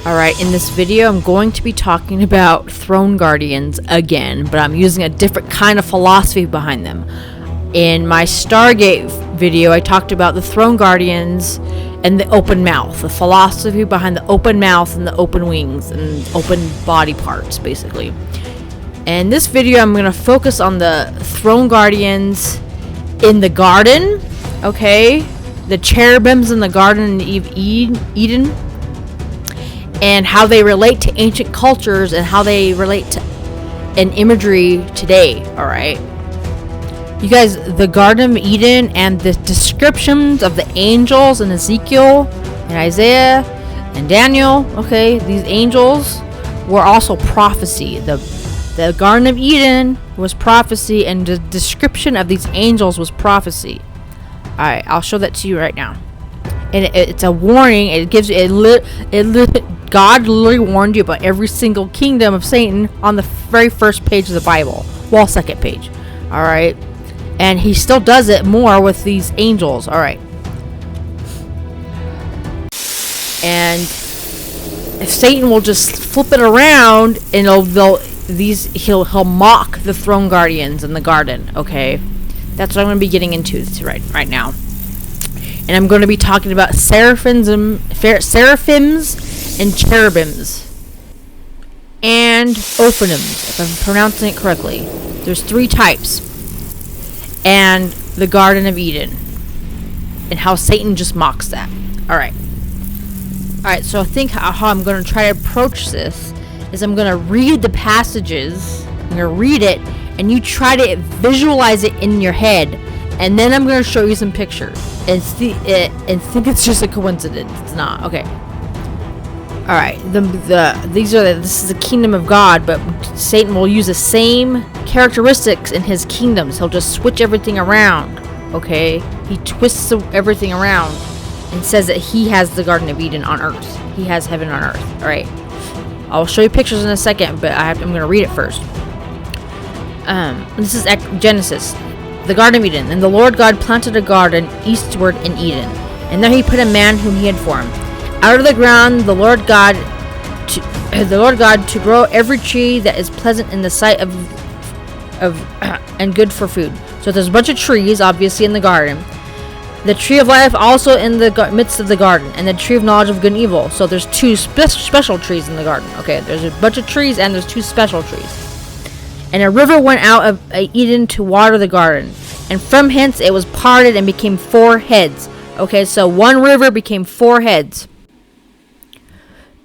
Alright, in this video I'm going to be talking about throne guardians again, but I'm using a different kind of philosophy behind them. In my Stargate video, I talked about the throne guardians and the open mouth, the philosophy behind the open mouth and the open wings and open body parts, basically. In this video, I'm going to focus on the throne guardians in the garden, okay? The cherubims in the Garden of Eden, and how they relate to ancient cultures and how they relate to an imagery today, alright? You guys, the Garden of Eden and the descriptions of the angels in Ezekiel and Isaiah and Daniel, okay, these angels were also prophecy. The Garden of Eden was prophecy, and the description of these angels was prophecy. Alright, I'll show that to you right now. And it's a warning. It gives you God literally warned you about every single kingdom of Satan on the very first page of the Bible. Well, second page. Alright. And he still does it more with these angels. Alright. And if Satan will just flip it around and he'll mock the throne guardians in the garden. Okay. That's what I'm going to be getting into right now. And I'm going to be talking about Seraphims and Cherubims. And Ophanims, if I'm pronouncing it correctly. There's 3 types. And the Garden of Eden. And how Satan just mocks that. Alright. Alright, so I think how I'm going to try to approach this is I'm going to read the passages. I'm going to read it. And you try to visualize it in your head. And then I'm going to show you some pictures. And think it's just a coincidence. It's not. Okay. Alright. This is the kingdom of God, but Satan will use the same characteristics in his kingdoms. He'll just switch everything around. Okay? He twists everything around and says that he has the Garden of Eden on earth. He has heaven on earth. Alright. I'll show you pictures in a second, but I'm going to read it first. This is Genesis. The Garden of Eden. And the Lord God planted a garden eastward in Eden, and there he put a man whom he had formed. Out of the ground the Lord God to grow every tree that is pleasant in the sight of and good for food. So there's a bunch of trees, obviously, in the garden. The tree of life also in the midst of the garden, and the tree of knowledge of good and evil. So there's 2 special trees in the garden. Okay, there's a bunch of trees and there's 2 special trees. And a river went out of Eden to water the garden. And from hence it was parted and became 4 heads. Okay, so one river became 4 heads.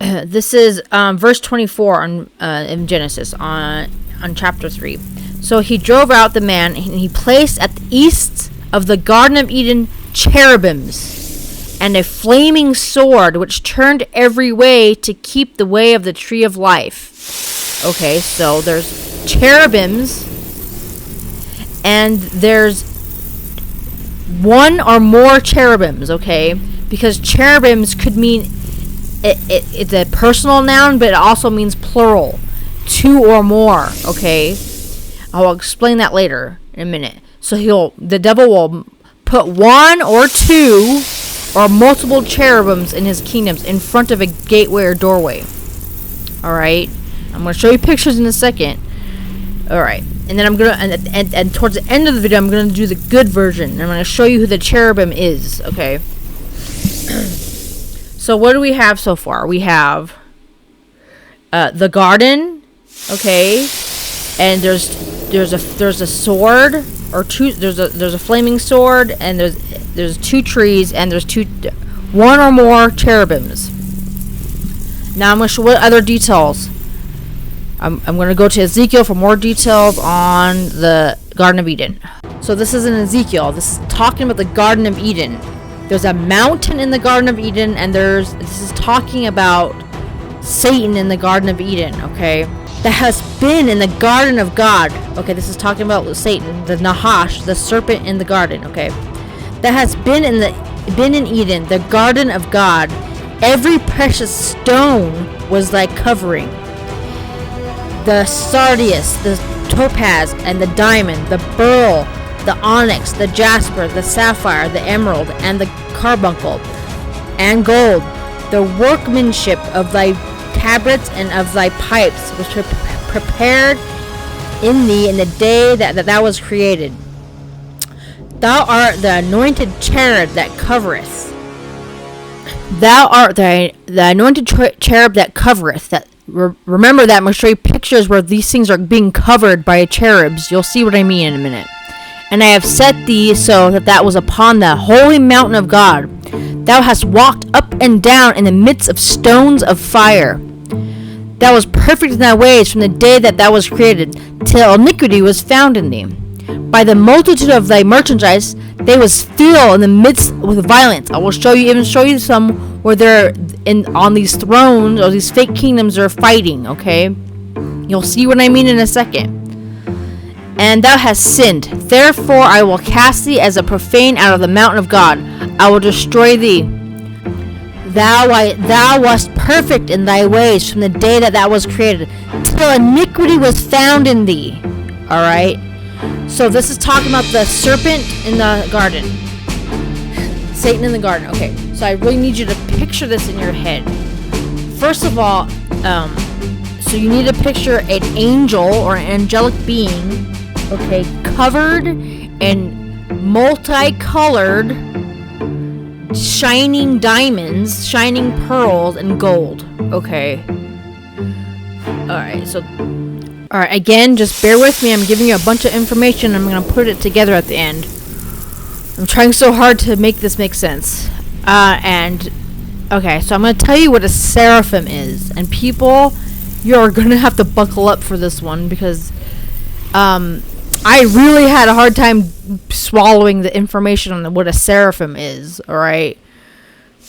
This is verse 24 in Genesis on chapter 3. So he drove out the man, and he placed at the east of the Garden of Eden cherubims, and a flaming sword which turned every way to keep the way of the tree of life. Okay, so there's cherubims, and there's 1 or more cherubims, okay? Because cherubims could mean it's a personal noun, but it also means plural, 2 or more, okay? I'll explain that later in a minute. So the devil will put 1 or 2 or multiple cherubims in his kingdoms in front of a gateway or doorway. Alright? I'm going to show you pictures in a second. Alright. And then I'm going to, and towards the end of the video, I'm going to do the good version. And I'm going to show you who the cherubim is. Okay? So what do we have so far? We have the garden. Okay? And there's a sword, or 2. There's a flaming sword, and there's 2 trees, and there's 1 or more cherubims. Now I'm going to show what other details. I'm going to go to Ezekiel for more details on the Garden of Eden. So this is in Ezekiel. This is talking about the Garden of Eden. There's a mountain in the Garden of Eden, and this is talking about Satan in the Garden of Eden, okay? That has been in the garden of God. Okay, this is talking about Satan, the Nahash, the serpent in the garden, okay? That has been in Eden, the garden of God. Every precious stone was like covering. The sardius, the topaz, and the diamond, the beryl, the onyx, the jasper, the sapphire, the emerald, and the carbuncle, and gold, the workmanship of thy tabrets and of thy pipes, which were prepared in thee in the day that thou was created. Thou art the anointed cherub that covereth. Thou art the anointed cherub that covereth. Remember that. I'm going to show you pictures where these things are being covered by cherubs. You'll see what I mean in a minute. And I have set thee so that was upon the holy mountain of God. Thou hast walked up and down in the midst of stones of fire. Thou was perfect in thy ways from the day that thou was created, till iniquity was found in thee. By the multitude of thy merchandise, they was filled in the midst with violence. I will show you some where they're on these thrones or these fake kingdoms are fighting, okay? You'll see what I mean in a second. And thou hast sinned. Therefore I will cast thee as a profane out of the mountain of God. I will destroy thee. Thou wast perfect in thy ways from the day that thou was created, till iniquity was found in thee. Alright? So this is talking about the serpent in the garden. Satan in the garden. Okay, so I really need you to picture this in your head. First of all, so you need to picture an angel or an angelic being, okay, covered in multicolored, shining diamonds, shining pearls, and gold. Okay. Alright, again, just bear with me. I'm giving you a bunch of information. I'm going to put it together at the end. I'm trying so hard to make this make sense. Okay, so I'm going to tell you what a seraphim is. And people, you're going to have to buckle up for this one because I really had a hard time swallowing the information on what a seraphim is, alright?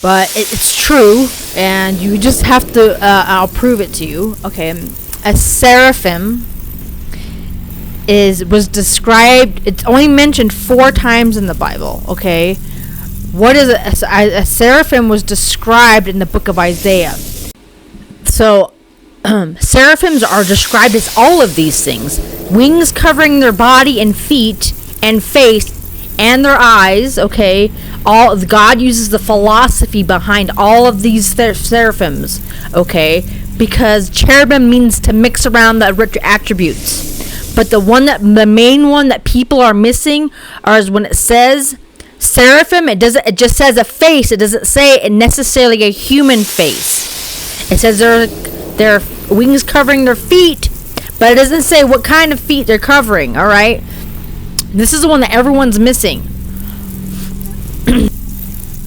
But it's true, and you just have to, I'll prove it to you. Okay, a seraphim was described, it's only mentioned 4 times in the Bible, okay? What is a seraphim was described in the book of Isaiah. So, seraphims are described as all of these things. Wings covering their body and feet and face and their eyes, okay? God uses the philosophy behind all of these seraphims, okay? Because cherubim means to mix around the rich attributes. But the main one that people are missing is when it says seraphim, it just says a face. It doesn't say necessarily a human face. It says their wings covering their feet, but it doesn't say what kind of feet they're covering, alright? This is the one that everyone's missing.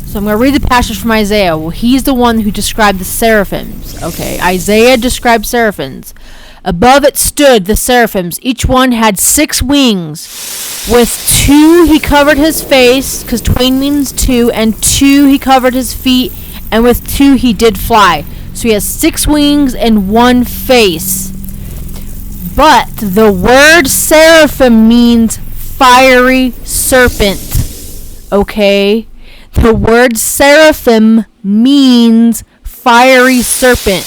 So I'm going to read the passage from Isaiah. Well, he's the one who described the seraphims. Okay, Isaiah described seraphims. Above it stood the seraphims. Each one had 6 wings. With 2 he covered his face, because twain means 2, and 2 he covered his feet, and with 2 he did fly. So he has 6 wings and 1 face. But the word seraphim means fiery serpent. Okay? The word seraphim means fiery serpent.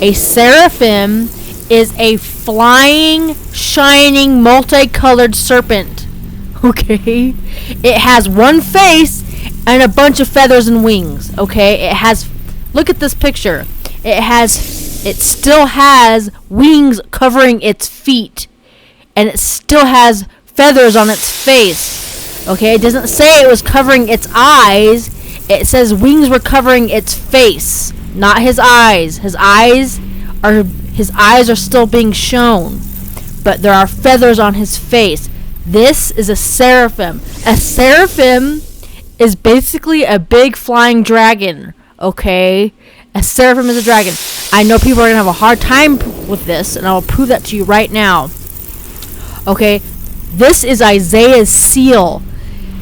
A seraphim is a flying, shining, multicolored serpent. Okay? It has 1 face and a bunch of feathers and wings. Okay? Look at this picture. It still has wings covering its feet. And it still has feathers on its face. Okay, it doesn't say it was covering its eyes. It says wings were covering its face, not his eyes. His eyes are still being shown, but there are feathers on his face. This is a seraphim. A seraphim is basically a big flying dragon. Okay, a seraphim is a dragon. I know people are gonna have a hard time with this, and I'll prove that to you right now. Okay, this is Isaiah's seal.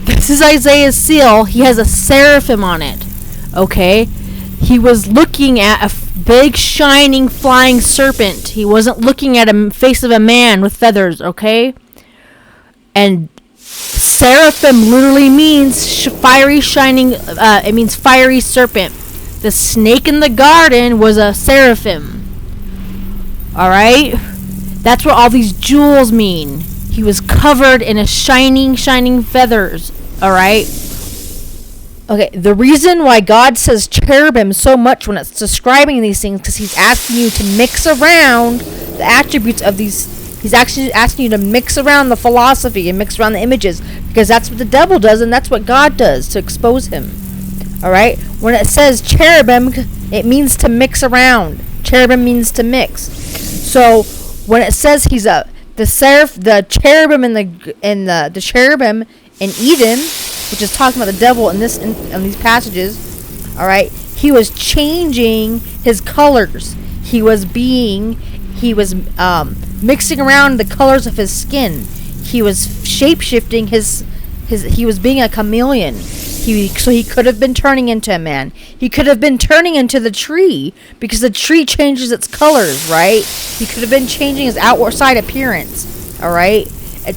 This is Isaiah's seal. He has a seraphim on it. Okay? He was looking at a big, shining, flying serpent. He wasn't looking at a face of a man with feathers. Okay? And seraphim literally means fiery, shining. It means fiery serpent. The snake in the garden was a seraphim. Alright? That's what all these jewels mean. He was covered in a shining feathers. Alright? Okay, the reason why God says cherubim so much when it's describing these things, because he's asking you to mix around the attributes of these. He's actually asking you to mix around the philosophy and mix around the images, because that's what the devil does, and that's what God does to expose him. Alright? When it says cherubim, it means to mix around. Cherubim means to mix. So, when it says he's the cherubim and the cherubim in Eden, which is talking about the devil in these passages, all right, he was changing his colors. He was mixing around the colors of his skin. He was shape-shifting he was being a chameleon. So he could have been turning into a man. He could have been turning into the tree, because the tree changes its colors, right? He could have been changing his outside appearance, all right?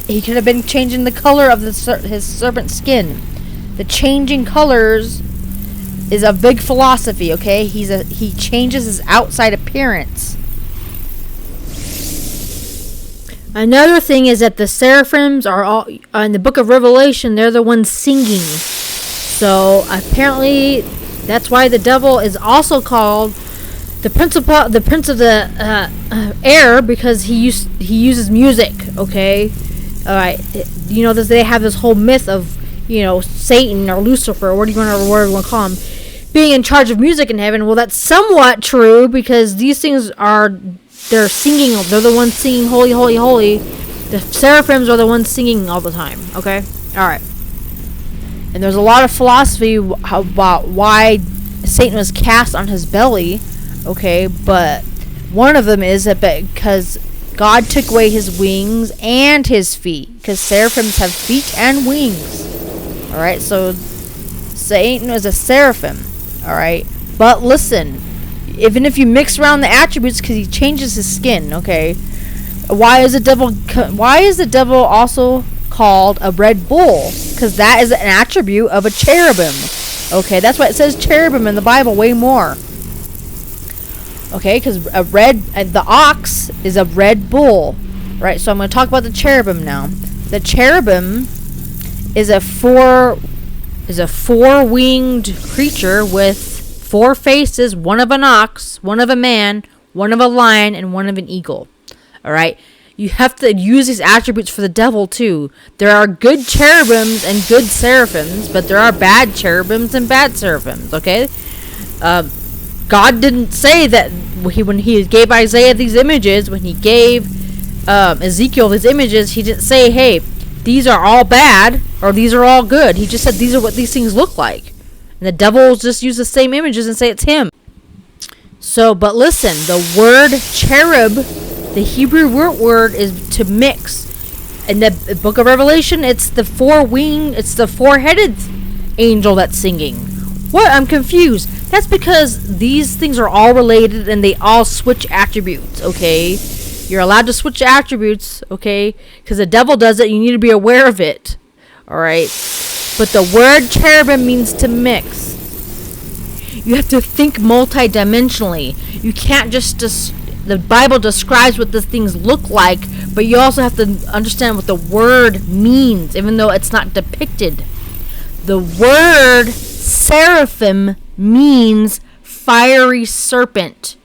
He could have been changing the color of his serpent skin. The changing colors is a big philosophy, okay? He changes his outside appearance. Another thing is that the Seraphims are all in the book of Revelation. They're the ones singing. So apparently, that's why the devil is also called the prince of the air, because he uses music. Okay, all right. You know, they have this whole myth of, you know, Satan or Lucifer, or whatever you want to call him, being in charge of music in heaven. Well, that's somewhat true, because these things they're singing. They're the ones singing holy, holy, holy. The Seraphims are the ones singing all the time. Okay, all right. And there's a lot of philosophy about why Satan was cast on his belly, okay? But one of them is that because God took away his wings and his feet, because Seraphims have feet and wings, all right? So Satan was a seraphim, all right? But listen, even if you mix around the attributes, because he changes his skin, okay? Why is the devil also called a red bull? Because that is an attribute of a cherubim. Okay, that's why it says cherubim in the Bible way more. Okay, because the ox is a red bull, right? So I'm going to talk about the cherubim now. The cherubim is a four-winged creature with 4 faces: one of an ox, one of a man, one of a lion, and one of an eagle. All right. You have to use these attributes for the devil too. There are good cherubims and good seraphims, but there are bad cherubims and bad seraphims, okay? God didn't say that when he gave Isaiah these images, when he gave Ezekiel these images, he didn't say, hey, these are all bad or these are all good. He just said these are what these things look like. And the devil will just use the same images and say it's him. So, but listen, the word cherub, the Hebrew word is to mix. In the book of Revelation, it's the four-headed angel that's singing. What? I'm confused. That's because these things are all related and they all switch attributes, okay? You're allowed to switch attributes, okay? Because the devil does it, you need to be aware of it, alright? But the word cherubim means to mix. You have to think multidimensionally. You can't just the Bible describes what these things look like, but you also have to understand what the word means, even though it's not depicted. The word seraphim means fiery serpent,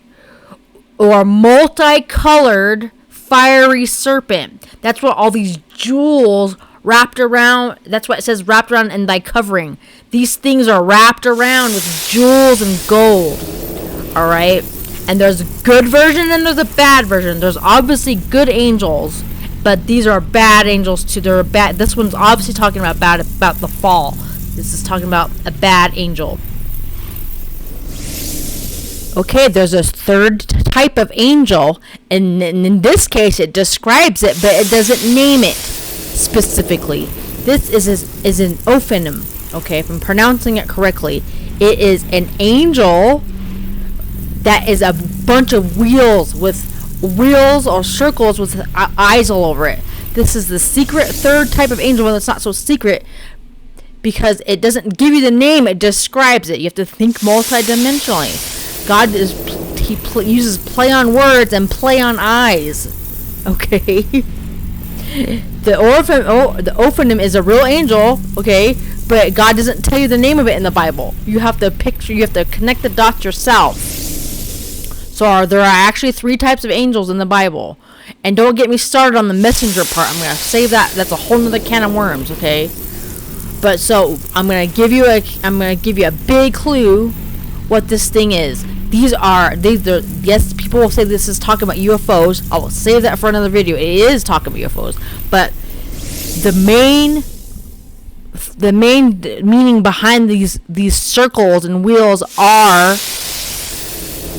or multicolored fiery serpent. That's what all these jewels wrapped around, that's what it says, wrapped around in thy covering. These things are wrapped around with jewels and gold. Alright? And there's a good version and there's a bad version. There's obviously good angels, but these are bad angels too. They're bad. This one's obviously talking about the fall. This is talking about a bad angel. Okay, there's a third type of angel, and in this case it describes it, but it doesn't name it specifically. This is an Ophanim. Okay, if I'm pronouncing it correctly, it is an angel that is a bunch of wheels or circles with eyes all over it. This is the secret third type of angel. Well, it's not so secret because it doesn't give you the name, it describes it. You have to think multidimensionally. God uses play on words and play on eyes. Okay? the Ophanim is a real angel, okay, but God doesn't tell you the name of it in the Bible. You have to connect the dots yourself. So there are actually 3 types of angels in the Bible. And don't get me started on the messenger part. I'm gonna save that. That's a whole nother can of worms, okay? But so I'm gonna give you a big clue what this thing is. These are yes, people will say this is talking about UFOs. I will save that for another video. It is talking about UFOs, but the main meaning behind these circles and wheels are,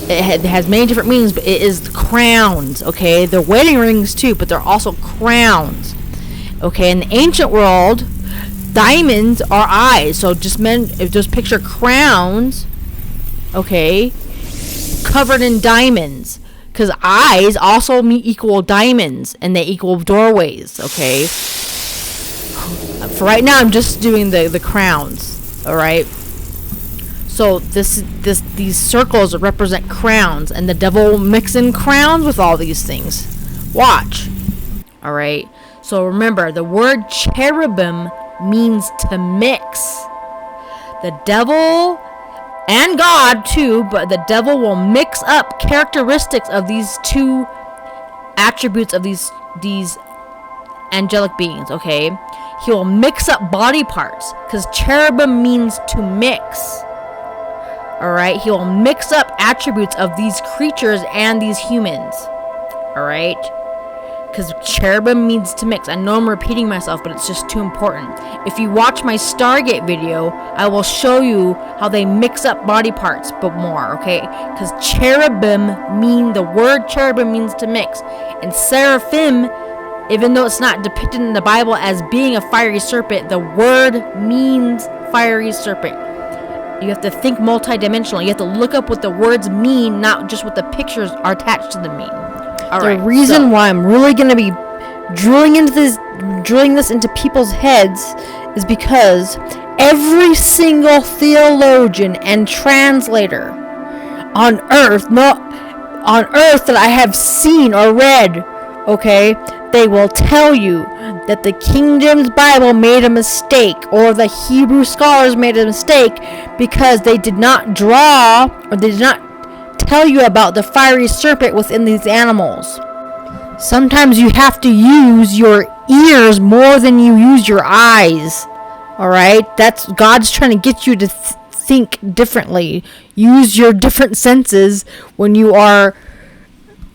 it has many different meanings, but it is crowns, okay? They're wedding rings too, but they're also crowns, okay? In the ancient world, diamonds are eyes, so just picture crowns, okay, covered in diamonds, because eyes also equal diamonds, and they equal doorways, okay? For right now, I'm just doing the crowns, all right? So these circles represent crowns, and the devil will mix in crowns with all these things. Watch. All right. So remember, the word cherubim means to mix. The devil and God too, but the devil will mix up characteristics of these 2 attributes of these angelic beings. Okay. He will mix up body parts, because cherubim means to mix. Alright, he will mix up attributes of these creatures and these humans. Alright? Because cherubim means to mix. I know I'm repeating myself, but it's just too important. If you watch my Stargate video, I will show you how they mix up body parts, but more, okay? Because the word cherubim means to mix. And seraphim, even though it's not depicted in the Bible as being a fiery serpent, the word means fiery serpent. You have to think multidimensional. You have to look up what the words mean, not just what the pictures are attached to them mean. The reason why I'm really going to be drilling this into people's heads is because every single theologian and translator on earth that I have seen or read, okay, they will tell you that the King James Bible made a mistake, or the Hebrew scholars made a mistake, because they did not draw, or they did not tell you about the fiery serpent within these animals. Sometimes you have to use your ears more than you use your eyes. Alright? That's God's trying to get you to think differently. Use your different senses when you are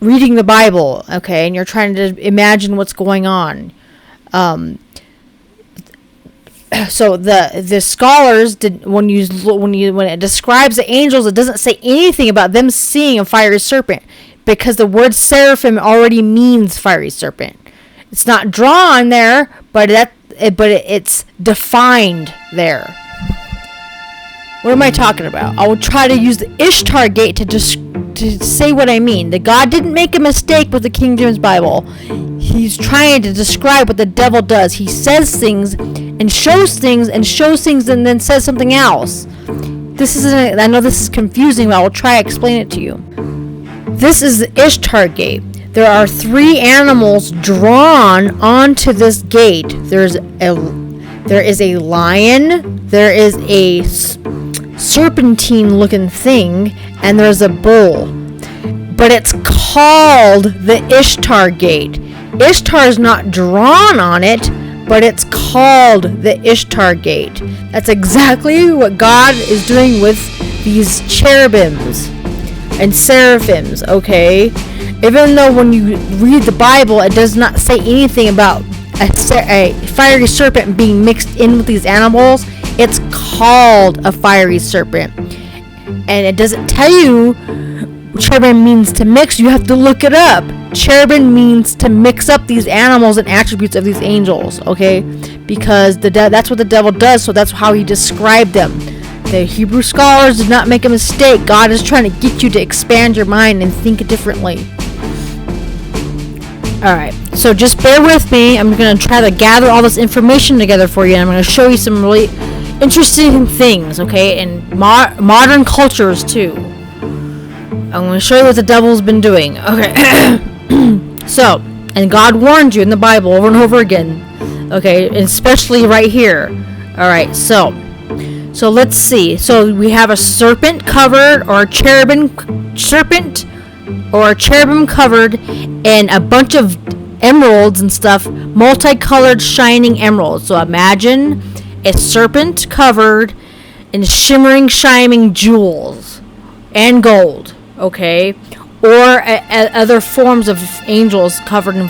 reading the Bible, okay, and you're trying to imagine what's going on. So the scholars when it describes the angels, it doesn't say anything about them seeing a fiery serpent, because the word seraphim already means fiery serpent. It's not drawn there, but it's defined there. What am I talking about? I will try to use the Ishtar gate to say what I mean. The God didn't make a mistake with the King James Bible. He's trying to describe what the devil does. He says things and shows things and then says something else. I know this is confusing, but I will try to explain it to you. This is the Ishtar gate. There are 3 animals drawn onto this gate. There is a lion, there is a serpentine looking thing, and there's a bull. But it's called the Ishtar gate. Ishtar is not drawn on it, but it's called the Ishtar gate. That's exactly what God is doing with these cherubims and seraphims, okay? Even though when you read the Bible, it does not say anything about a fiery serpent being mixed in with these animals, it's called a fiery serpent. And it doesn't tell you cherubim means to mix. You have to look it up. Cherubim means to mix up these animals and attributes of these angels, okay? Because that's what the devil does, so that's how he described them. The Hebrew scholars did not make a mistake. God is trying to get you to expand your mind and think differently. Alright, so just bear with me. I'm going to try to gather all this information together for you, and I'm going to show you some really interesting things, okay? And modern cultures, too. I'm going to show you what the devil's been doing. Okay. So, and God warned you in the Bible over and over again Okay, especially right here. All right, so let's see. So we have a serpent covered, or a cherubim covered in a bunch of emeralds and stuff, multicolored shining emeralds. So imagine a serpent covered in shimmering, shining jewels and gold, okay? Or other forms of angels covered in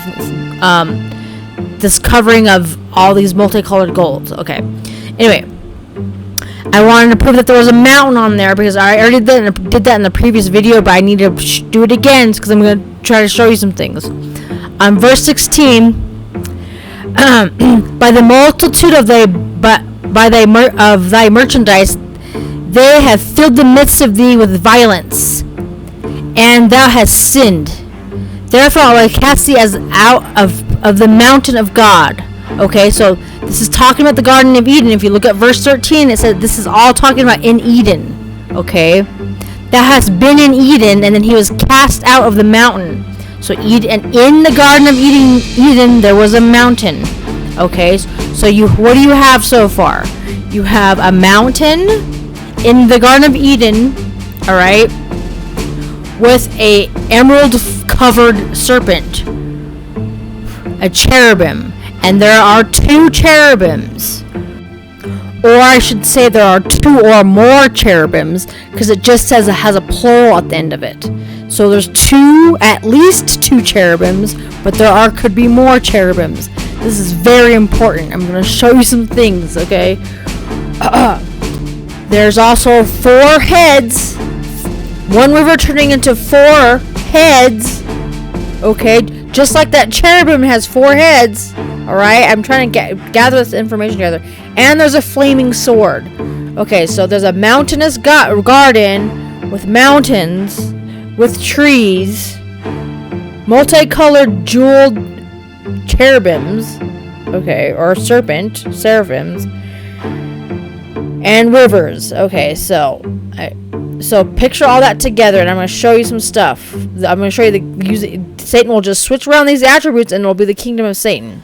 this covering of all these multicolored golds, okay? Anyway, I wanted to prove that there was a mountain on there because I already did that in the previous video, but I need to do it again because I'm going to try to show you some things. On verse 16, by the multitude of thy merchandise, they have filled the midst of thee with violence, and thou hast sinned. Therefore I will cast thee as out of the mountain of God. Okay, so this is talking about the Garden of Eden. If you look at verse 13, it says this is all talking about in Eden. Okay, thou hast been in Eden, and then he was cast out of the mountain. So Eden, in the Garden of Eden, there was a mountain. Okay, so what do you have so far? You have a mountain in the Garden of Eden, all right, with a emerald covered serpent, a cherubim, and there are 2 cherubims, or I should say there are 2 or more cherubims, because it just says it has a plural at the end of it. So there's at least 2 cherubims, but could be more cherubims. This is very important. I'm going to show you some things, okay? There's also 4 heads. One river turning into 4 heads. Okay, just like that cherubim has 4 heads. Alright, I'm trying to gather this information together. And there's a flaming sword. Okay, so there's a mountainous garden with mountains, with trees, multicolored jeweled cherubims, okay, or seraphims, and rivers. Okay, so picture all that together, and I'm going to show you some stuff. I'm going to show you Satan will just switch around these attributes, and it'll be the kingdom of Satan.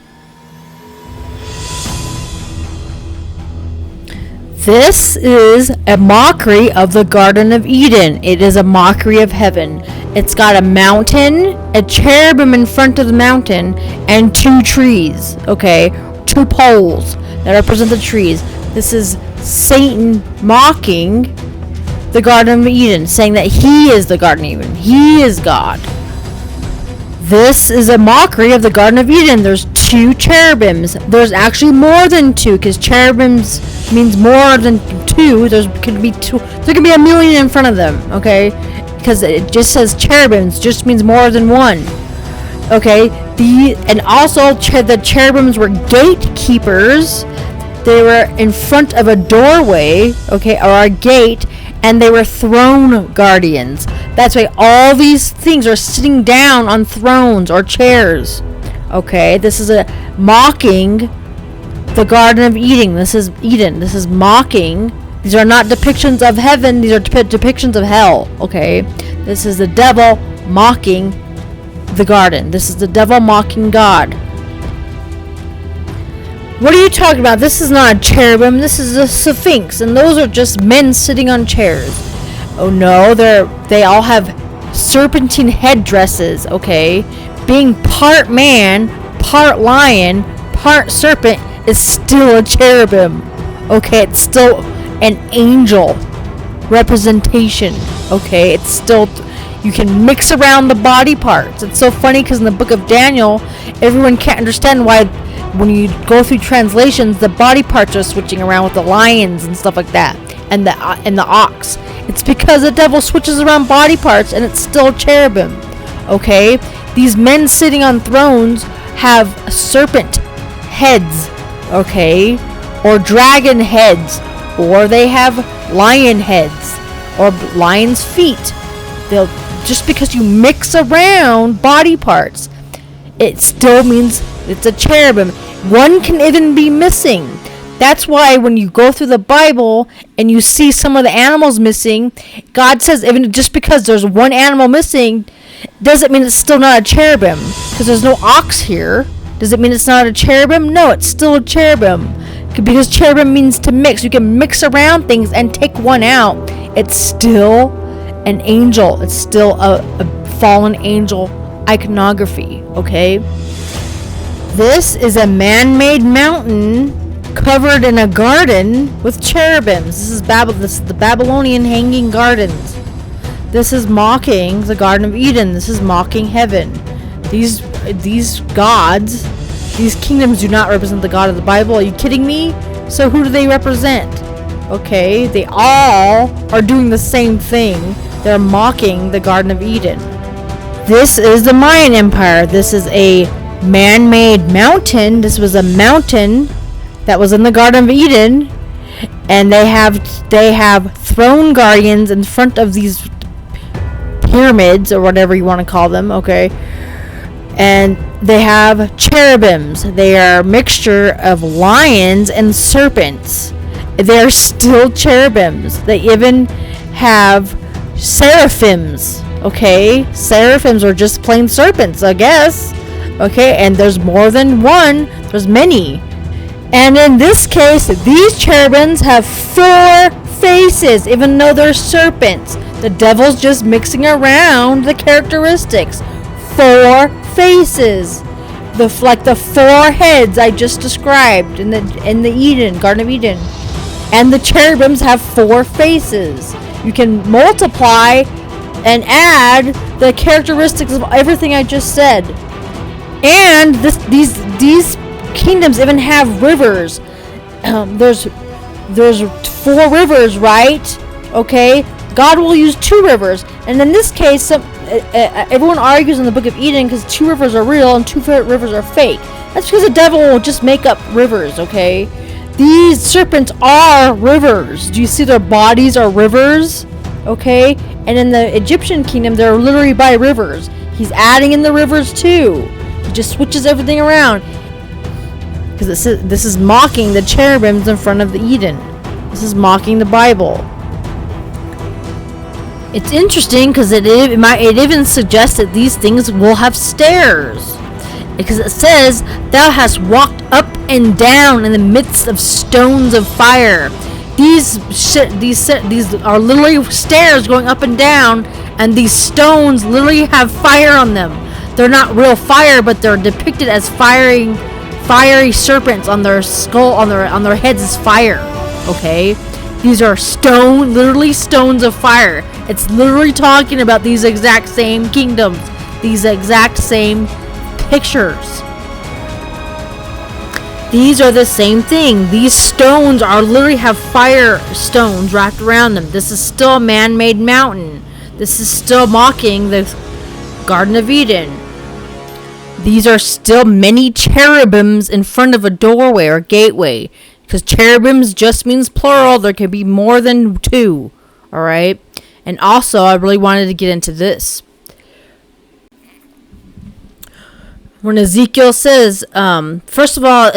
This is a mockery of the Garden of Eden. It is a mockery of heaven. It's got a mountain, a cherubim in front of the mountain, and 2 trees, okay? 2 poles that represent the trees. This is Satan mocking the Garden of Eden, saying that he is the Garden of Eden. He is God. This is a mockery of the Garden of Eden. There's 2 cherubims. There's actually more than 2, because cherubims means more than 2. There could be a million in front of them, okay? Because it just says cherubims, just means more than 1. Okay? And also the cherubims were gatekeepers. They were in front of a doorway, okay, or a gate, and they were throne guardians. That's why all these things are sitting down on thrones or chairs. Okay, this is a mocking the Garden of Eden. This is Eden. This is mocking. These are not depictions of heaven. These are depictions of hell. Okay, this is the devil mocking the garden. This is the devil mocking God. What are you talking about? This is not a cherubim. This is a sphinx, and those are just men sitting on chairs. Oh no, they all have serpentine headdresses. Okay, being part man, part lion, part serpent is still a cherubim. Okay, it's still an angel representation. Okay, it's still, you can mix around the body parts. It's so funny because in the book of Daniel, everyone can't understand why when you go through translations, the body parts are switching around with the lions and stuff like that, and the ox. It's because the devil switches around body parts, and it's still cherubim. Okay, these men sitting on thrones have serpent heads, okay, or dragon heads, or they have lion heads, or lion's feet. They'll, just because you mix around body parts, it still means it's a cherubim. One can even be missing. That's why when you go through the Bible and you see some of the animals missing, God says even just because there's one animal missing doesn't mean it's still not a cherubim, because there's no ox here. Does it mean it's not a cherubim? No, it's still a cherubim. Because cherubim means to mix. You can mix around things and take one out. It's still an angel. It's still a fallen angel iconography, okay? This is a man-made mountain covered in a garden with cherubims. This is the Babylonian hanging gardens. This is mocking the Garden of Eden. This is mocking heaven. These gods, these kingdoms do not represent the God of the Bible. Are you kidding me? So who do they represent? Okay, they all are doing the same thing. They're mocking the Garden of Eden. This is the Mayan Empire. This is a man-made mountain. This was a mountain that was in the Garden of Eden, and they have throne guardians in front of these pyramids or whatever you want to call them, okay? And they have cherubims. They are a mixture of lions and serpents. They're still cherubims. They even have seraphims, okay? Seraphims are just plain serpents, I guess. Okay, and there's more than one. There's many. And in this case, these cherubims have 4 faces, even though they're serpents. The devil's just mixing around the characteristics. 4 faces. Like the 4 heads I just described in the Garden of Eden. And the cherubims have 4 faces. You can multiply and add the characteristics of everything I just said. And these kingdoms even have rivers. There's 4 rivers, right? Okay, God will use 2 rivers, and in this case, everyone argues in the Book of Eden because 2 rivers are real and 2 rivers are fake. That's because the devil will just make up rivers. Okay, these serpents are rivers. Do you see their bodies are rivers? Okay, and in the Egyptian kingdom, they're literally by rivers. He's adding in the rivers too. He just switches everything around. Because this is mocking the cherubims in front of the Eden. This is mocking the Bible. It's interesting because it even suggests that these things will have stairs. Because it says, "Thou hast walked up and down in the midst of stones of fire." These are literally stairs going up and down, and these stones literally have fire on them. They're not real fire, but they're depicted as fiery serpents on their skull, on their heads is fire. Okay, these are literally stones of fire. It's literally talking about these exact same kingdoms, these exact same pictures. These are the same thing. These stones literally have fire stones wrapped around them. This is still a man-made mountain. This is still mocking the Garden of Eden. These are still many cherubims in front of a doorway or gateway. Because cherubims just means plural. There can be more than 2. Alright? And also, I really wanted to get into this. When Ezekiel says, first of all,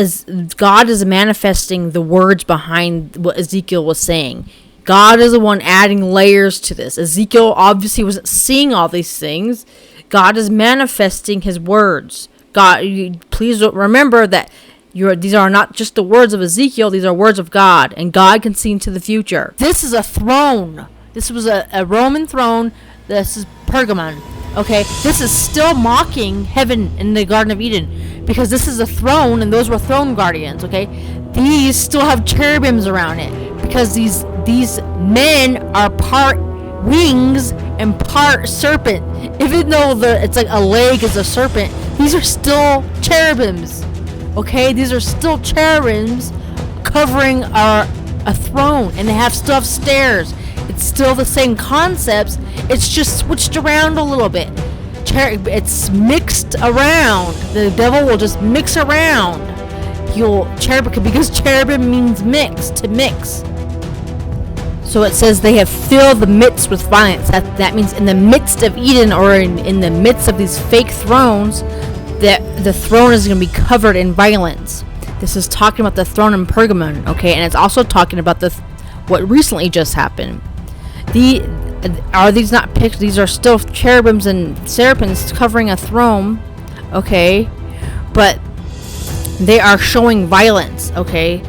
God is manifesting the words behind what Ezekiel was saying. God is the one adding layers to this. Ezekiel obviously wasn't seeing all these things. God is manifesting his words. Please remember that these are not just the words of Ezekiel, these are words of God, and God can see into the future. This is a throne. This was a Roman throne. This is Pergamon. Okay, this is still mocking heaven in the Garden of Eden, because this is a throne and those were throne guardians. Okay, these still have cherubims around it, because these men are part wings and part serpent. Even though it's like a leg is a serpent, these are still cherubims. Okay, these are still cherubims covering a throne, and they still have stairs. It's still the same concepts. It's just switched around a little bit. It's mixed around. The devil will just mix around. Because cherubim means mix, to mix. So it says they have filled the midst with violence. That means in the midst of Eden, or in the midst of these fake thrones, that the throne is going to be covered in violence. This is talking about the throne in Pergamon, okay? And it's also talking about what recently just happened. Are these not pictures? These are still cherubims and seraphims covering a throne, okay? But They are showing violence, okay?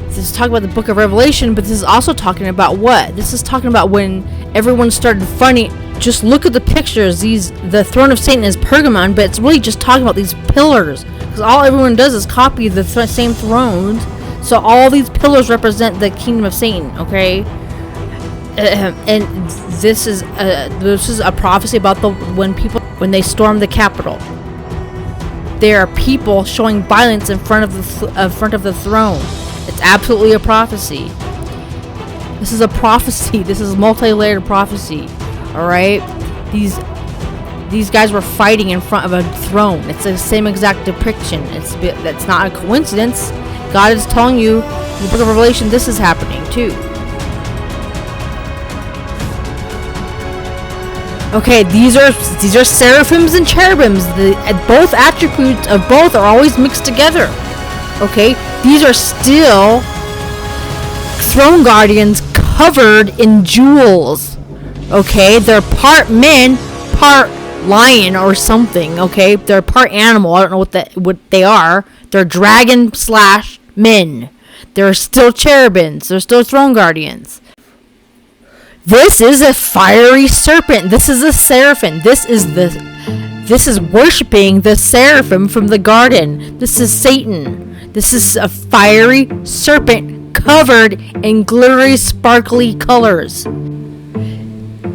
This is talking about the book of Revelation, but this is also talking about what? This is talking about when everyone started funny. Just look at the pictures. The throne of Satan is Pergamon, but it's really just talking about these pillars. Because all everyone does is copy the same thrones. So all these pillars represent the kingdom of Satan, okay? And this is a prophecy about when they stormed the Capitol. There are people showing violence in front of the throne. It's absolutely a prophecy. This is a prophecy. This is multi-layered prophecy. All right, these guys were fighting in front of a throne. It's the same exact depiction. That's not a coincidence. God is telling you in the book of Revelation this is happening too. Okay, these are Seraphims and Cherubims. Both attributes of both are always mixed together. Okay, these are still throne guardians covered in jewels. Okay, they're part men, part lion or something. Okay, they're part animal. I don't know what they are. They're dragon / men. They're still cherubims. They're still throne guardians. This is a fiery serpent. This is a seraphim. This is worshiping the seraphim from the garden. This is Satan. This is a fiery serpent covered in glittery, sparkly colors.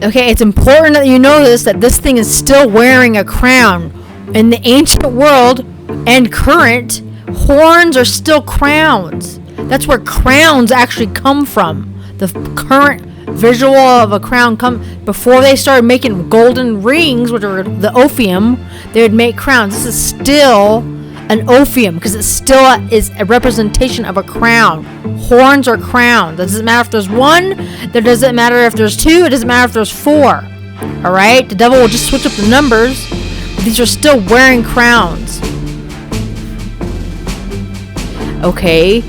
Okay, it's important that you know that this thing is still wearing a crown. In the ancient world and current, horns are still crowns. That's where crowns actually come from. The current visual of a crown before they started making golden rings, which are the Ophanium, they would make crowns. This is still an Ophanium because it still is a representation of a crown. Horns are crowns. It doesn't matter if there's one. It doesn't matter if there's two. It doesn't matter if there's four. All right, the devil will just switch up the numbers. But these are still wearing crowns. Okay,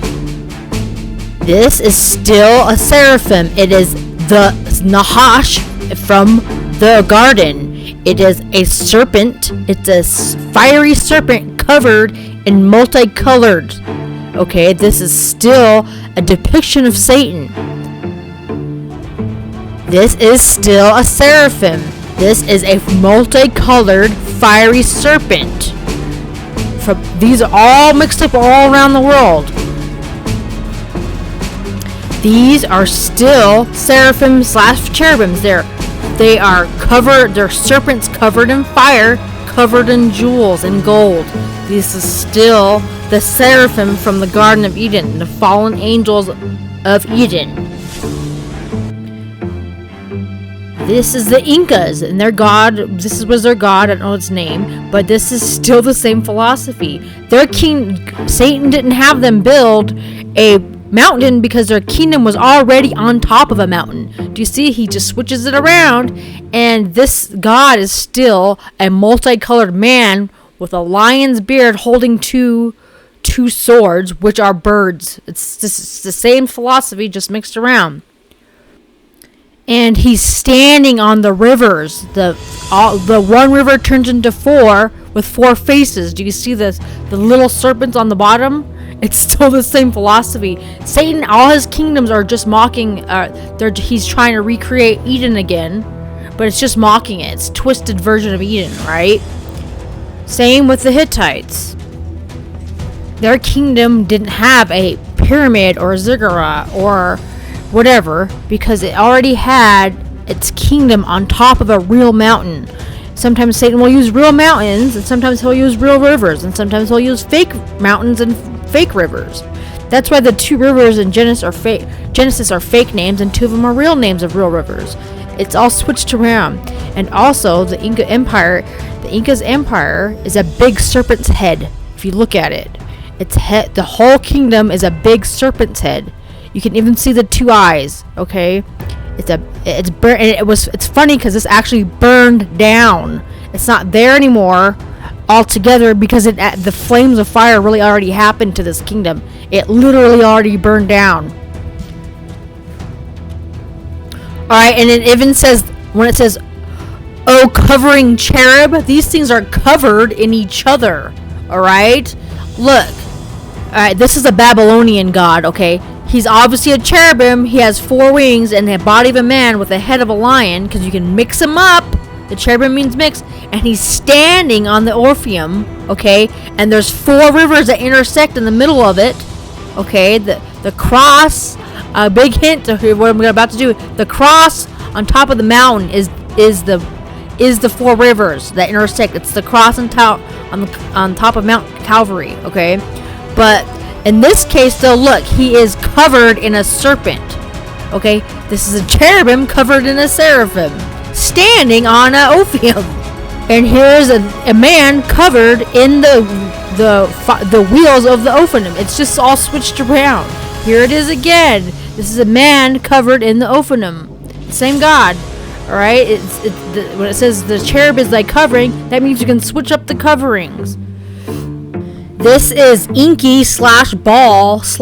this is still a seraphim. It is the Nahash from the garden. It is a serpent. It's a fiery serpent covered in multicolored. Okay, this is still a depiction of Satan. This is still a seraphim. This is a multicolored fiery serpent. These are all mixed up all around the world. These are still seraphim / cherubims. They are covered. They're serpents covered in fire, covered in jewels and gold. This is still the seraphim from the Garden of Eden, the fallen angels of Eden. This is the Incas and their god. This was their god. I don't know its name, but this is still the same philosophy. Their king, Satan, didn't have them build a mountain because their kingdom was already on top of a mountain. Do you see? He just switches it around, and this god is still a multicolored man with a lion's beard holding two swords, which are birds. It's the same philosophy, just mixed around. And he's standing on the rivers. The one river turns into four with four faces. Do you see this? The little serpents on the bottom? It's still the same philosophy. Satan, all his kingdoms are just mocking. He's trying to recreate Eden again, but it's just mocking it. It's a twisted version of Eden, right? Same with the Hittites. Their kingdom didn't have a pyramid or a ziggurat or whatever, because it already had its kingdom on top of a real mountain. Sometimes Satan will use real mountains, and sometimes he'll use real rivers, and sometimes he'll use fake mountains and fake rivers. That's why the two rivers in Genesis are fake names, and two of them are real names of real rivers. It's all switched around. And also, the Inca's empire is a big serpent's head. If you look at it, the whole kingdom is a big serpent's head. You can even see the two eyes. Okay, it's burnt, and it's funny because this actually burned down. It's not there anymore altogether because the flames of fire really already happened to this kingdom. It literally already burned down. All right, and it even says, when it says, "Oh, covering cherub," these things are covered in each other. All right, look. Alright, this is a Babylonian god, okay? He's obviously a cherubim. He has 4 wings and a body of a man with a head of a lion, because you can mix him up. The cherubim means mix. And he's standing on the Orpheum, okay? And there's 4 rivers that intersect in the middle of it, okay? The cross, a big hint to what I'm about to do. The cross on top of the mountain is the 4 rivers that intersect. It's the cross on top of Mount Calvary, okay? But in this case, though, look, he is covered in a serpent. Okay, this is a cherubim covered in a seraphim, standing on an Ophium. And here's a man covered in the wheels of the Ophanim. It's just all switched around. Here it is again. This is a man covered in the Ophanim. Same God. All right. When it says the cherub is like covering, that means you can switch up the coverings. This is Inky / Baal /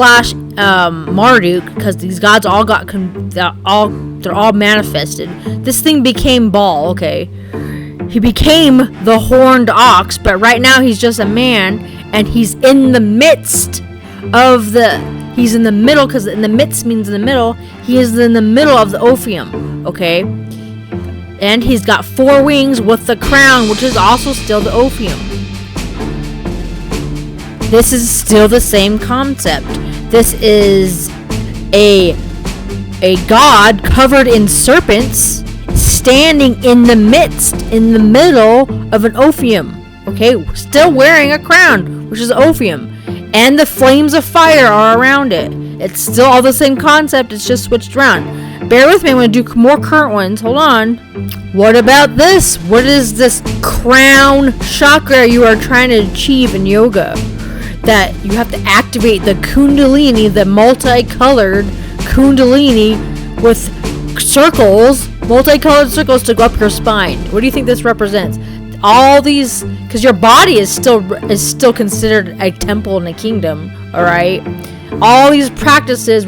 Marduk, because these gods all they're all manifested. This thing became Baal, okay? He became the horned ox, but right now he's just a man, and he's in the midst of he's in the middle, because in the midst means in the middle. He is in the middle of the Ophium, okay? And he's got 4 wings with the crown, which is also still the Ophium. This is still the same concept. This is a god covered in serpents, standing in the middle of an Ophium. Okay, still wearing a crown, which is Ophium, and the flames of fire are around it. It's still all the same concept. It's just switched around. Bear with me. I'm going to do more current ones. Hold on. What about this? What is this crown chakra you are trying to achieve in yoga? That you have to activate the kundalini, the multicolored kundalini with circles, multicolored circles to go up your spine. What do you think this represents? All these, because your body is still considered a temple in a kingdom. All right, all these practices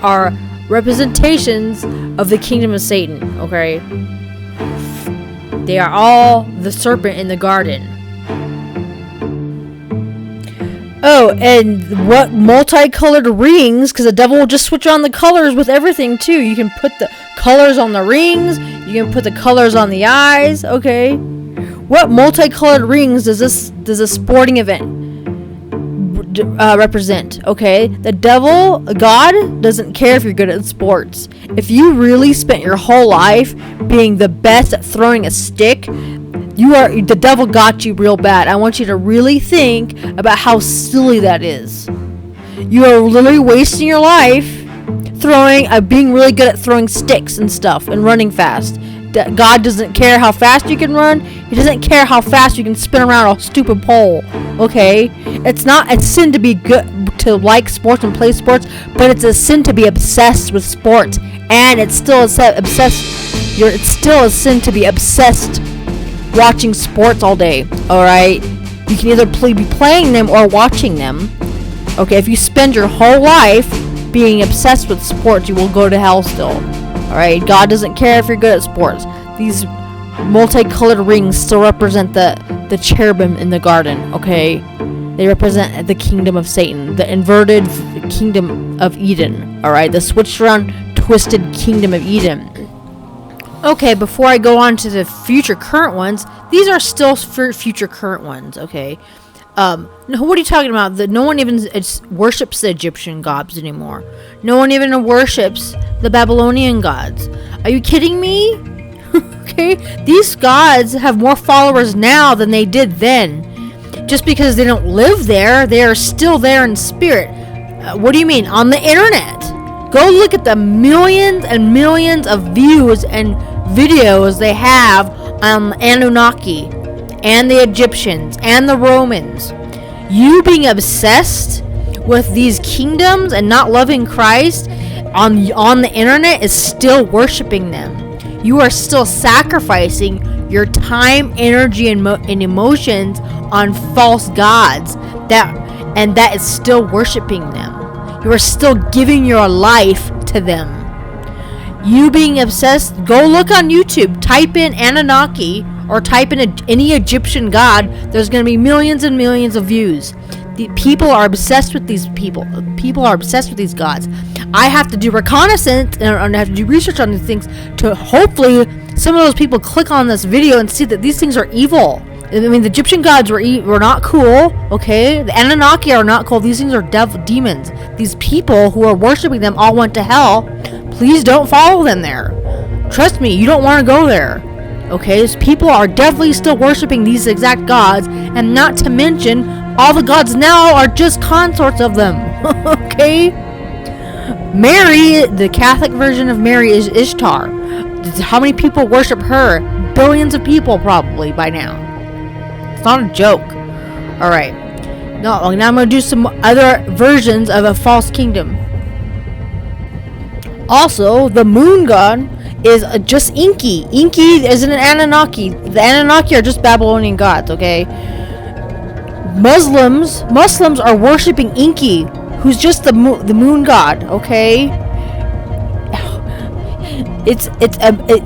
are representations of the kingdom of Satan. Okay, they are all the serpent in the garden. Oh, and what multicolored rings, because the devil will just switch on the colors with everything too. You can put the colors on the rings, you can put the colors on the eyes, okay? What multicolored rings does a sporting event represent, okay? The devil, God, doesn't care if you're good at sports. If you really spent your whole life being the best at throwing a stick, the devil got you real bad. I want you to really think about how silly that is. You are literally wasting your life being really good at throwing sticks and stuff and running fast. God doesn't care how fast you can run. He doesn't care how fast you can spin around a stupid pole. Okay? It's not a sin to be good, to like sports and play sports, but it's a sin to be obsessed with sports. And it's still it's still a sin to be obsessed watching sports all day. Alright? You can either be playing them or watching them. Okay, if you spend your whole life being obsessed with sports, you will go to hell still. Alright, God doesn't care if you're good at sports. These multicolored rings still represent the cherubim in the garden, okay? They represent the kingdom of Satan, the inverted kingdom of Eden, alright? The switched around, twisted kingdom of Eden. Okay, before I go on to the future current ones, these are still future current ones, okay? No, what are you talking about? No one even worships the Egyptian gods anymore. No one even worships the Babylonian gods. Are you kidding me? Okay, these gods have more followers now than they did then. Just because they don't live there, they are still there in spirit. What do you mean? On the internet. Go look at the millions and millions of views and videos they have on Anunnaki and the Egyptians and the Romans. You being obsessed with these kingdoms and not loving Christ on the internet is still worshiping them. You are still sacrificing your time, energy, and emotions on false gods. That is still worshiping them. You are still giving your life to them. You being obsessed, go look on YouTube, type in Anunnaki or type in any Egyptian god, there's going to be millions and millions of views. The people are obsessed with these people. People are obsessed with these gods. I have to do reconnaissance and I have to do research on these things to hopefully some of those people click on this video and see that these things are evil. I mean, the Egyptian gods were not cool, okay? The Anunnaki are not cool. These things are demons. These people who are worshiping them all went to hell. Please don't follow them there. Trust me, you don't want to go there. Okay, so people are definitely still worshiping these exact gods, and not to mention, all the gods now are just consorts of them. Okay? Mary, the Catholic version of Mary, is Ishtar. How many people worship her? Billions of people, probably, by now. It's not a joke. Alright. Now I'm going to do some other versions of a false kingdom. Also, the moon god is just Inky. Inky isn't an Anunnaki. The Anunnaki are just Babylonian gods, okay? Muslims are worshipping Inky, who's just the moon god, okay?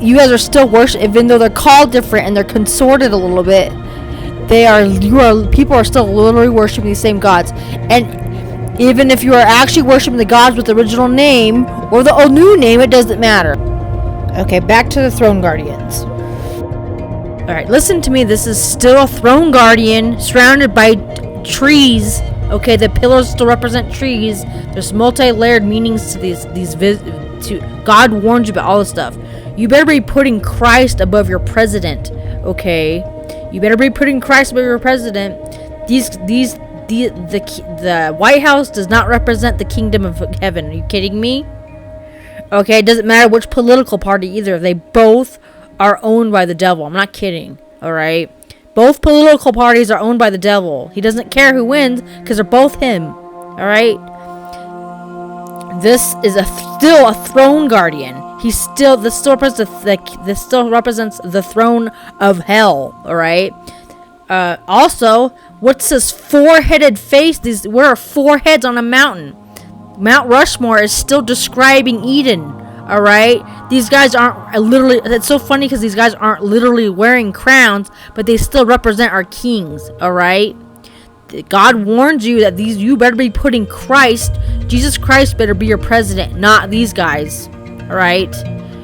You guys are still worshiping, even though they're called different and they're consorted a little bit. People are still literally worshiping these same gods, and even if you are actually worshiping the gods with the original name or the new name, it doesn't matter. Okay, back to the throne guardians. Alright, listen to me. This is still a throne guardian surrounded by trees. Okay, the pillars still represent trees. There's multi-layered meanings to these. God warns you about all this stuff. You better be putting Christ above your president. Okay, you better be putting Christ above your president. The White House does not represent the kingdom of heaven. Are you kidding me? Okay, it doesn't matter which political party either. They both are owned by the devil. I'm not kidding. Alright? Both political parties are owned by the devil. He doesn't care who wins because they're both him. Alright? This is still a throne guardian. This still represents the throne of hell. Alright? Also, what's this four-headed face? Where are four heads on a mountain? Mount Rushmore is still describing Eden. Alright? These guys aren't literally... It's so funny because these guys aren't literally wearing crowns, but they still represent our kings. Alright? God warns you that you better be putting Christ... Jesus Christ better be your president, not these guys. Alright?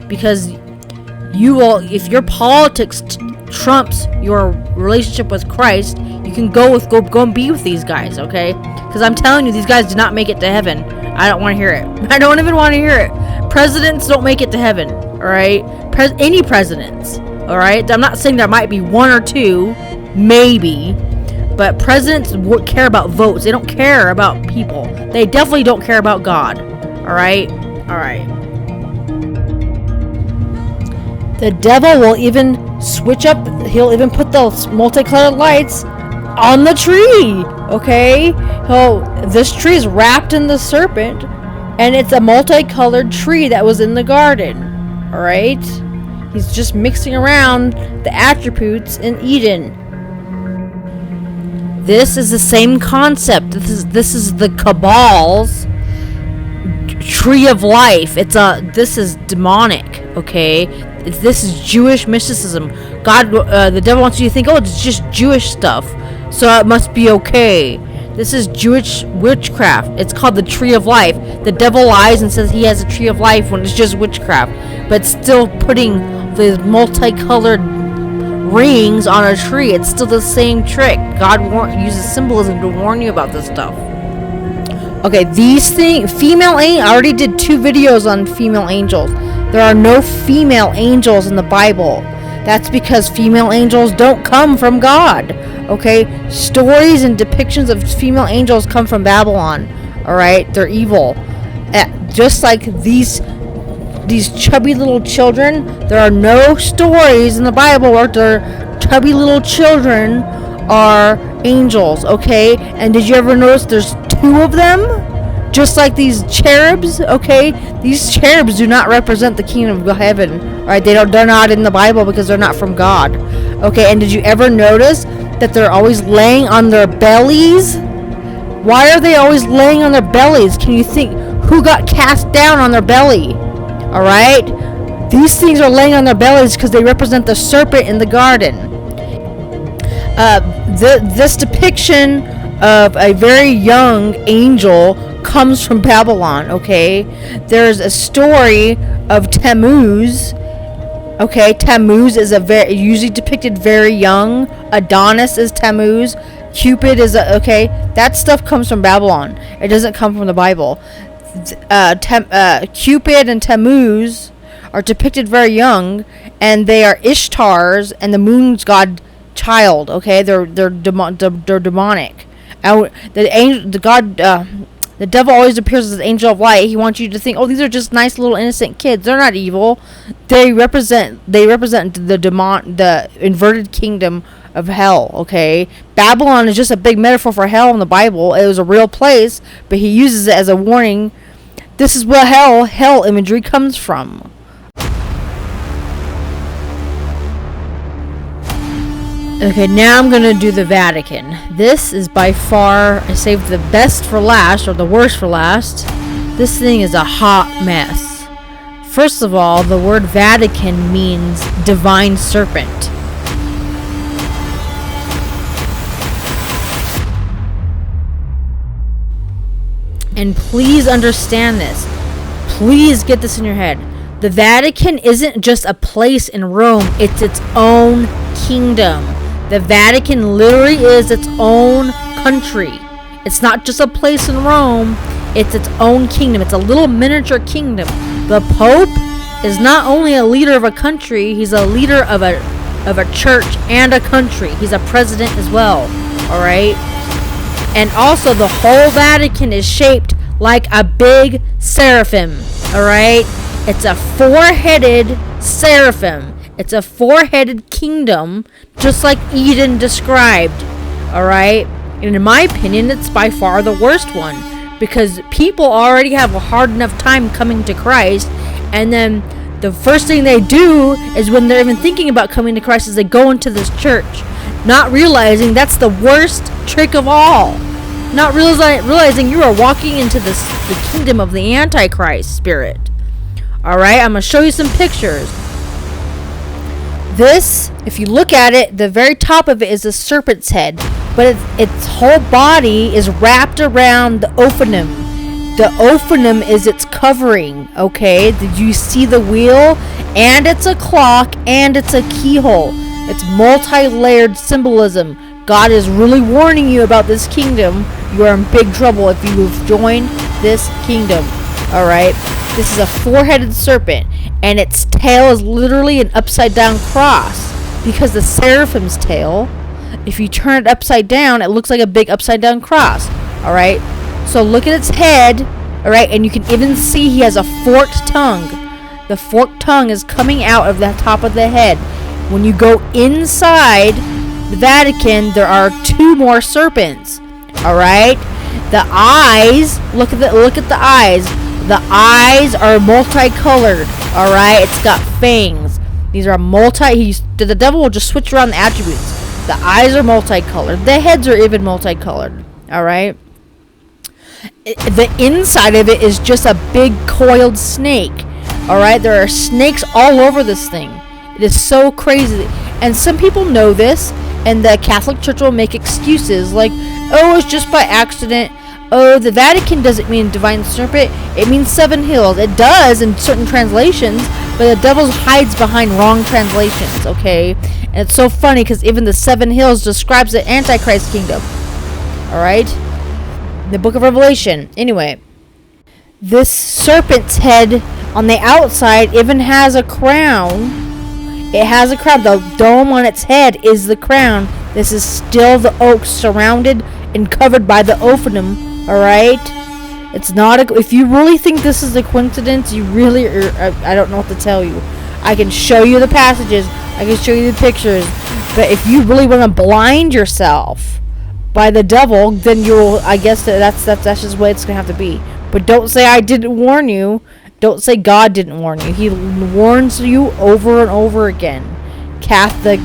Because you will... If your politics trumps your relationship with Christ, you can go and be with these guys, okay? Because I'm telling you, these guys did not make it to heaven. I don't want to hear it. I don't even want to hear it. Presidents don't make it to heaven, alright? Any presidents, alright? I'm not saying there might be one or two, maybe, but presidents care about votes. They don't care about people. They definitely don't care about God, alright? Alright. The devil will even switch up. He'll even put those multicolored lights on the tree. Okay? This tree is wrapped in the serpent, and it's a multicolored tree that was in the garden. Alright? He's just mixing around the attributes in Eden. This is the same concept. This is the Cabal's tree of life. This is demonic. Okay? This is Jewish mysticism. The devil wants you to think, oh, it's just Jewish stuff, so it must be okay. This is Jewish witchcraft. It's called the tree of life. The devil lies and says he has a tree of life when it's just witchcraft, but still putting the multicolored rings on a tree. It's still the same trick. God uses symbolism to warn you about this stuff. Okay, these things, I already did 2 videos on female angels. There are no female angels in the Bible. That's because female angels don't come from God. Okay? Stories and depictions of female angels come from Babylon. Alright? They're evil. Just like these chubby little children, there are no stories in the Bible where their chubby little children are angels. Okay? And did you ever notice there's 2 of them? Just like these cherubs, okay? These cherubs do not represent the kingdom of heaven. Alright, they're not in the Bible because they're not from God. Okay, and did you ever notice that they're always laying on their bellies? Why are they always laying on their bellies? Can you think who got cast down on their belly? Alright? These things are laying on their bellies because they represent the serpent in the garden. This depiction of a very young angel comes from Babylon, okay? There's a story of Tammuz. Okay, Tammuz is usually depicted very young. Adonis is Tammuz. Cupid is okay. That stuff comes from Babylon. It doesn't come from the Bible. Cupid and Tammuz are depicted very young, and they are Ishtar's and the moon's god child. Okay, they're demonic. The devil always appears as an angel of light. He wants you to think, oh, these are just nice little innocent kids. They're not evil. They represent the inverted kingdom of hell, okay? Babylon is just a big metaphor for hell in the Bible. It was a real place, but he uses it as a warning. This is where hell imagery comes from. Okay, now I'm going to do the Vatican. This is by far, I saved the best for last, or the worst for last. This thing is a hot mess. First of all, the word Vatican means divine serpent. And please understand this. Please get this in your head. The Vatican isn't just a place in Rome, it's its own kingdom. The Vatican literally is its own country. It's not just a place in Rome, it's its own kingdom. It's a little miniature kingdom. The Pope is not only a leader of a country, he's a leader of a church and a country. He's a president as well, alright? And also the whole Vatican is shaped like a big seraphim, alright? It's a four-headed seraphim. It's a four-headed kingdom, just like Eden described, alright? And in my opinion, it's by far the worst one, because people already have a hard enough time coming to Christ, and then the first thing they do is, when they're even thinking about coming to Christ, is they go into this church, not realizing that's the worst trick of all. Not realizing you are walking into the kingdom of the Antichrist spirit. Alright, I'm going to show you some pictures. This, if you look at it, the very top of it is a serpent's head, but its whole body is wrapped around the Ophanim. The Ophanim is its covering, okay? Did you see the wheel? And it's a clock, and it's a keyhole. It's multi-layered symbolism. God is really warning you about this kingdom. You are in big trouble if you have joined this kingdom, alright? This is a four-headed serpent, and its tail is literally an upside-down cross, because the seraphim's tail, if you turn it upside down, it looks like a big upside-down cross, alright? So look at its head, alright, and you can even see he has a forked tongue. The forked tongue is coming out of the top of the head. When you go inside the Vatican, there are two more serpents, alright? The eyes, look at the eyes. The eyes are multicolored, alright? It's got fangs. These are the devil will just switch around the attributes. The eyes are multicolored. The heads are even multicolored, alright? The inside of it is just a big coiled snake, alright? There are snakes all over this thing. It is so crazy. And some people know this, and the Catholic Church will make excuses like, oh, it's just by accident. Oh, the Vatican doesn't mean divine serpent. It means 7 hills. It does in certain translations, but the devil hides behind wrong translations, okay? And it's so funny because even the 7 hills describes the Antichrist kingdom. Alright? The book of Revelation. Anyway, this serpent's head on the outside even has a crown. It has a crown. The dome on its head is the crown. This is still the oak surrounded and covered by the Ophanim. Alright? It's not if you really think this is a coincidence, you really are, I don't know what to tell you. I can show you the passages, I can show you the pictures, but if you really want to blind yourself by the devil, then you'll, I guess that's just what it's going to have to be. But don't say I didn't warn you. Don't say God didn't warn you. He warns you over and over again. Catholic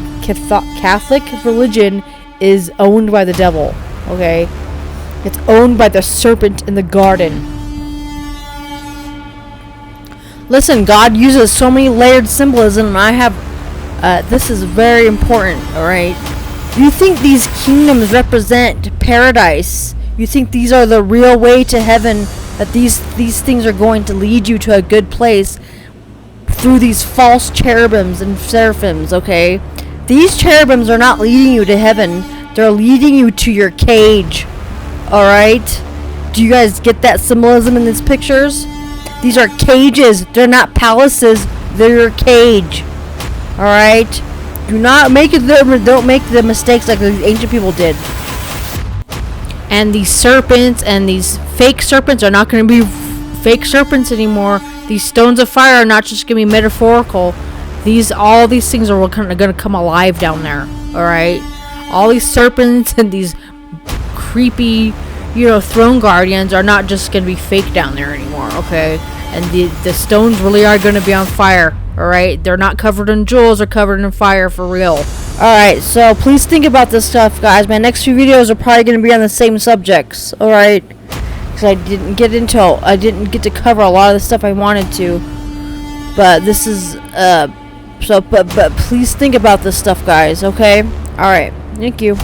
religion is owned by the devil, okay? It's owned by the serpent in the garden. Listen, God uses so many layered symbolism, and I have, this is very important, alright? You think these kingdoms represent paradise? You think these are the real way to heaven? That these things are going to lead you to a good place through these false cherubims and seraphims, okay? These cherubims are not leading you to heaven. They're leading you to your cage. Alright? Do you guys get that symbolism in these pictures? These are cages. They're not palaces. They're your cage. Alright? Don't make the mistakes like the ancient people did. And these serpents and these fake serpents are not going to be fake serpents anymore. These stones of fire are not just going to be metaphorical. All these things are going to come alive down there. Alright? All these serpents and these creepy, throne guardians are not just going to be fake down there anymore. Okay? And the stones really are going to be on fire. Alright? They're not covered in jewels. They're covered in fire for real. Alright, so please think about this stuff, guys. My next few videos are probably going to be on the same subjects. Alright? Because I didn't get to cover a lot of the stuff I wanted to. But this is, but please think about this stuff, guys. Okay? Alright. Thank you.